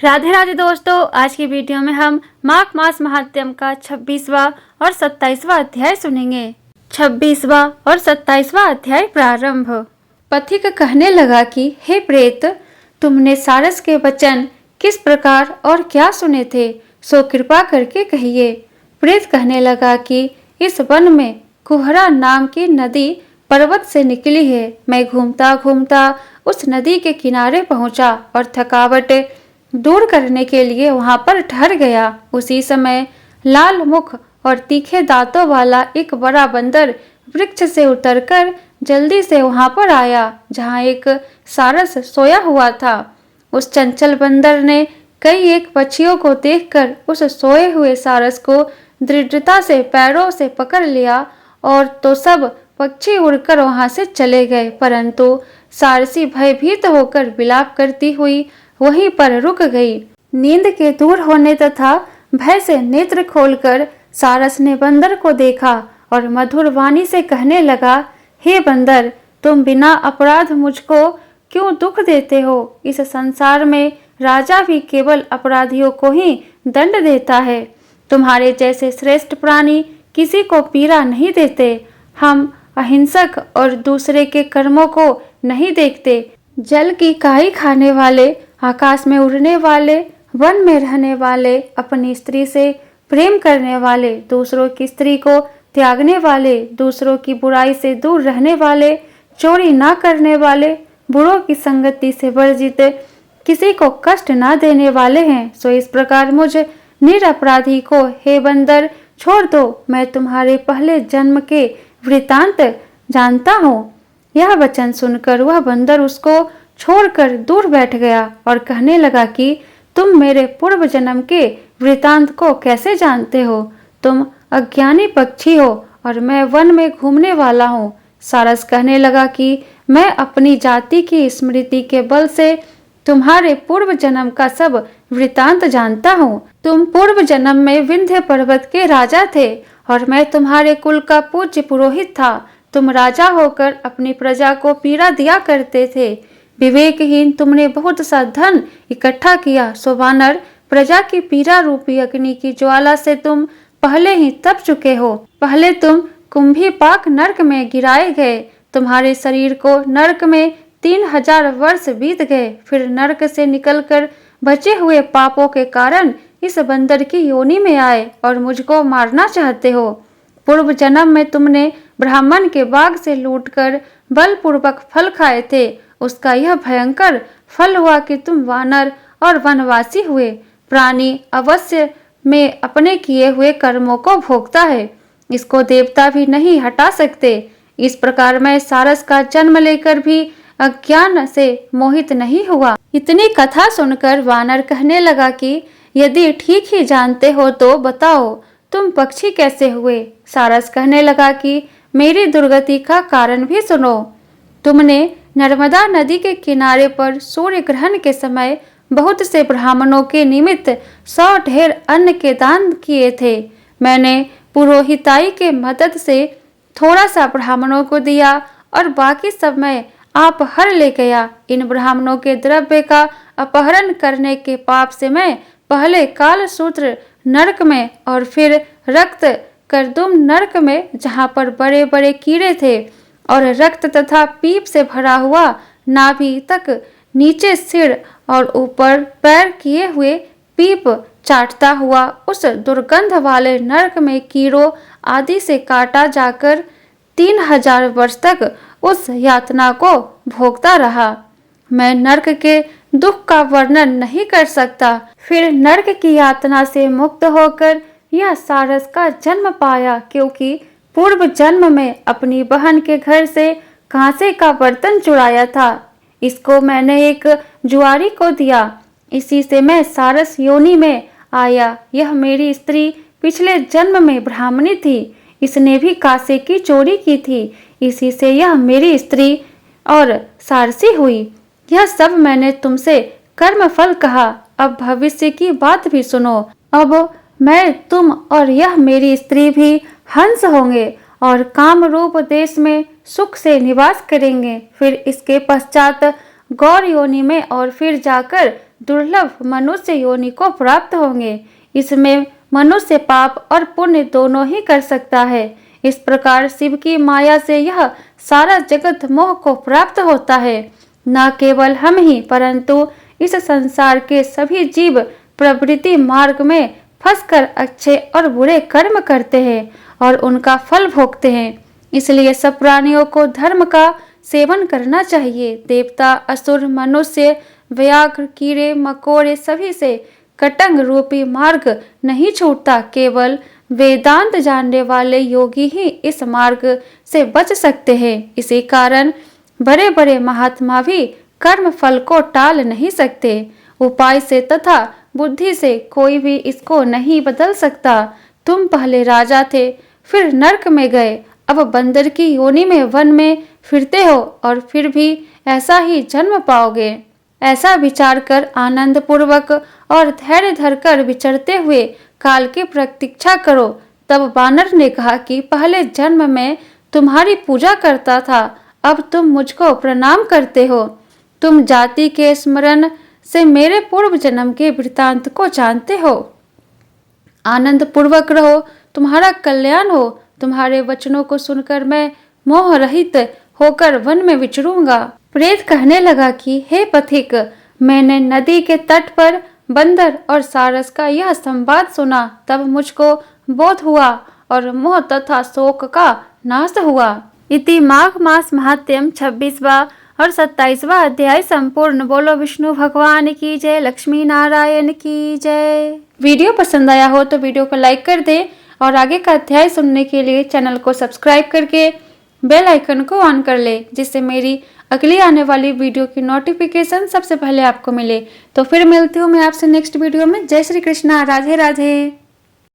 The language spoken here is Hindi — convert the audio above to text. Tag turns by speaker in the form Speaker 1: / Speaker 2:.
Speaker 1: राधे राधे दोस्तों, आज की वीडियो में हम माघ मास महात्म्य का 26वां और 27वां अध्याय सुनेंगे। 26वां और 27वां अध्याय प्रारंभ। पथिक कहने लगा कि हे प्रेत, तुमने सारस के वचन किस प्रकार और क्या सुने थे, सो कृपा करके कहिए। प्रेत कहने लगा कि इस वन में कुहरा नाम की नदी पर्वत से निकली है। मैं घूमता घूमता उस नदी के किनारे पहुंचा और थकावट दूर करने के लिए वहां पर ठहर गया। उसी समय लाल मुख और तीखे दांतों वाला एक बड़ा बंदर वृक्ष से उतरकर जल्दी से वहां पर आया जहां एक सारस सोया हुआ था। उस चंचल बंदर ने कई एक पक्षियों को देखकर उस सोए हुए सारस को दृढ़ता से पैरों से पकड़ लिया और तो सब पक्षी उड़कर वहां से चले गए, परंतु सारसी भयभीत होकर विलाप करती हुई वहीं पर रुक गई। नींद के दूर होने तथा भय से नेत्र खोलकर सारस ने बंदर को देखा और मधुर वाणी से कहने लगा, हे बंदर, तुम बिना अपराध मुझको क्यों दुख देते हो? इस संसार में राजा भी केवल अपराधियों को ही दंड देता है। तुम्हारे जैसे श्रेष्ठ प्राणी किसी को पीड़ा नहीं देते। हम अहिंसक और दूसरे के कर्मों को नहीं देखते। जल की काई खाने वाले, आकाश में उड़ने वाले, वन में रहने वाले, अपनी स्त्री से प्रेम करने वाले, दूसरों की स्त्री को त्यागने वाले, दूसरों की बुराई से दूर रहने वाले, चोरी ना करने वाले, बुरों की संगति से वर्जित, किसी को कष्ट ना देने वाले हैं। सो इस प्रकार मुझ निरपराधी को हे बंदर छोड़ दो। मैं तुम्हारे पहले जन्म के वृतांत जानता हूँ। यह वचन सुनकर वह बंदर उसको छोड़कर दूर बैठ गया और कहने लगा कि तुम मेरे पूर्व जन्म के वृतांत को कैसे जानते हो? तुम अज्ञानी पक्षी हो और मैं वन में घूमने वाला हूँ। सारस कहने लगा कि मैं अपनी जाति की स्मृति के बल से तुम्हारे पूर्व जन्म का सब वृतांत जानता हूँ। तुम पूर्व जन्म में विंध्य पर्वत के राजा थे और मैं तुम्हारे कुल का पूज्य पुरोहित था। तुम राजा होकर अपनी प्रजा को पीड़ा दिया करते थे। विवेकहीन तुमने बहुत सा धन इकट्ठा किया। सो वानर, प्रजा की पीड़ा रूपी अग्नि की ज्वाला से तुम पहले ही तप चुके हो। पहले तुम कुंभीपाक नरक में गिराए गए। तुम्हारे शरीर को नरक में 3000 वर्ष बीत गए। फिर नरक से निकलकर बचे हुए पापों के कारण इस बंदर की योनि में आए और मुझको मारना चाहते हो। पूर्व जन्म में तुमने ब्राह्मण के बाग से लूटकर बलपूर्वक फल खाए थे। उसका यह भयंकर फल हुआ कि तुम वानर और वनवासी हुए। प्राणी अवश्य में अपने किए हुए कर्मों को भोगता है, इसको देवता भी नहीं हटा सकते। इस प्रकार मैं सारस का जन्म लेकर भी अज्ञान से मोहित नहीं हुआ। इतनी कथा सुनकर वानर कहने लगा कि यदि ठीक ही जानते हो तो बताओ, तुम पक्षी कैसे हुए? सारस कहने लगा कि मेरी दुर्गति का कारण भी सुनो। तुमने नर्मदा नदी के किनारे पर सूर्य ग्रहण के समय बहुत से ब्राह्मणों के निमित्त 100 ढेर अन्न के दान किए थे। मैंने पुरोहिताई के मदद से थोड़ा सा ब्राह्मणों को दिया और बाकी सब मैं आप हर ले गया। इन ब्राह्मणों के द्रव्य का अपहरण करने के पाप से मैं पहले कालसूत्र नरक में और फिर रक्त करदुम नरक में, जहाँ पर बड़े बड़े कीड़े थे और रक्त तथा पीप से भरा हुआ नाभि तक नीचे सिर और ऊपर पैर किए हुए पीप चाटता हुआ उस दुर्गंध वाले नरक में कीड़ों आदि से काटा जाकर 3000 वर्ष तक उस यातना को भोगता रहा। मैं नरक के दुख का वर्णन नहीं कर सकता। फिर नरक की यातना से मुक्त होकर यह सारस का जन्म पाया, क्योंकि पूर्व जन्म में अपनी बहन के घर से कांसे का बर्तन चुराया था। इसको मैंने एक जुआरी को दिया। इसी से मैं सारस योनि में आया। यह मेरी स्त्री पिछले जन्म में ब्राह्मणी थी। इसने भी कांसे की चोरी की थी। इसी से यह मेरी स्त्री और सारसी हुई। यह सब मैंने तुमसे कर्म फल कहा। अब भविष्य की बात भी सुनो। अब मैं, तुम और यह मेरी स्त्री भी हंस होंगे और काम रूप देश में सुख से निवास करेंगे। फिर इसके पश्चात गौर योनि में और फिर जाकर दुर्लभ मनुष्य योनि को प्राप्त होंगे। इसमें मनुष्य पाप और पुण्य दोनों ही कर सकता है। इस प्रकार शिव की माया से यह सारा जगत मोह को प्राप्त होता है। न केवल हम ही परंतु इस संसार के सभी जीव प्रवृत्ति मार्ग में फंसकर अच्छे और बुरे कर्म करते हैं और उनका फल भोगते हैं। इसलिए सब प्राणियों को धर्म का सेवन करना चाहिए। देवता, असुर, मनुष्य, व्याघ्र, कीड़े मकोड़े सभी से कटंग रूपी मार्ग नहीं छूटता। केवल वेदांत जानने वाले योगी ही इस मार्ग से बच सकते हैं। इसी कारण बड़े बड़े महात्मा भी कर्म फल को टाल नहीं सकते। उपाय से तथा बुद्धि से कोई भी इसको नहीं बदल सकता। तुम पहले राजा थे, फिर नरक में गए, अब बंदर की योनि में वन में फिरते हो और फिर भी ऐसा ही जन्म पाओगे। ऐसा विचार कर आनंद पूर्वक और धैर्य धरकर विचरते हुए काल की प्रतीक्षा करो। तब वानर ने कहा कि पहले जन्म में तुम्हारी पूजा करता था, अब तुम मुझको प्रणाम करते हो। तुम जाति के स्मरण से मेरे पूर्व जन्म के वृतांत को जानते हो। आनंद पूर्वक रहो, तुम्हारा कल्याण हो। तुम्हारे वचनों को सुनकर मैं मोह रहित होकर वन में विचरूंगा। प्रेत कहने लगा कि हे पथिक, मैंने नदी के तट पर बंदर और सारस का यह संवाद सुना, तब मुझको बोध हुआ और मोह तथा शोक का नाश हुआ। इति माघ मास महात्म्यम 26वां और 27वां अध्याय संपूर्ण। बोलो विष्णु भगवान की जय, लक्ष्मी नारायण की जय। वीडियो पसंद आया हो तो वीडियो को लाइक कर दे और आगे का अध्याय सुनने के लिए चैनल को सब्सक्राइब करके बेल आइकन को ऑन कर ले, जिससे मेरी अगली आने वाली वीडियो की नोटिफिकेशन सबसे पहले आपको मिले। तो फिर मिलती हूँ मैं आपसे नेक्स्ट वीडियो में। जय श्री कृष्णा, राधे राधे।